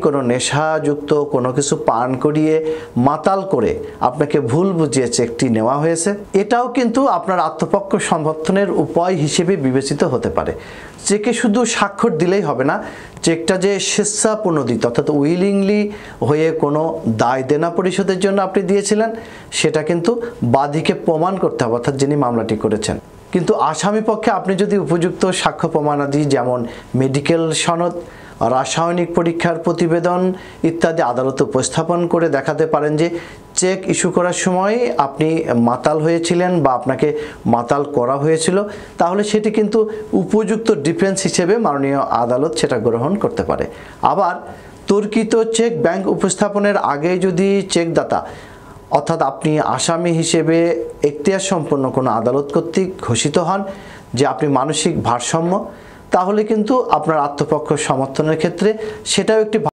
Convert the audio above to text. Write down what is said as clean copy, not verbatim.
কোনো নেশাযুক্ত কোনো কিছু পান করিয়ে মাতাল করে আপনাকে ভুল বুঝিয়ে চেকটি নেওয়া হয়েছে, এটাও কিন্তু আপনার আত্মপক্ষ সমর্থনের উপায় হিসেবে বিবেচিত হতে পারে। চেকে শুধু স্বাক্ষর দিলেই হবে না, চেকটা যে স্বেচ্ছাপ্রণোদিত অর্থাৎ উইলিংলি হয়ে কোনো দায় দেনা পরিশোধের জন্য আপনি দিয়েছিলেন সেটা কিন্তু বাদীকে প্রমাণ করতে হবে, অর্থাৎ যিনি মামলাটি করেছেন। কিন্তু আসামি পক্ষে আপনি যদি উপযুক্ত সাক্ষ্য প্রমাণাদি যেমন মেডিকেল সনদ, রাসায়নিক পরীক্ষার প্রতিবেদন ইত্যাদি আদালতে উপস্থাপন করে দেখাতে পারেন যে চেক ইস্যু করার সময় আপনি মাতাল হয়েছিলেন বা আপনাকে মাতাল করা হয়েছিল, তাহলে সেটি কিন্তু উপযুক্ত ডিফেন্স হিসেবে মাননীয় আদালত সেটা গ্রহণ করতে পারে। আবার তর্কিত চেক ব্যাংক উপস্থাপনের আগেই যদি চেকদাতা অর্থাৎ আপনি আসামি হিসেবে এখতিয়ার সম্পন্ন কোনো আদালত কর্তৃক ঘোষিত হন যে আপনি মানসিক ভারসাম্য, তাহলে কিন্তু আপনার আত্মপক্ষ সমর্থনের ক্ষেত্রে সেটাও একটি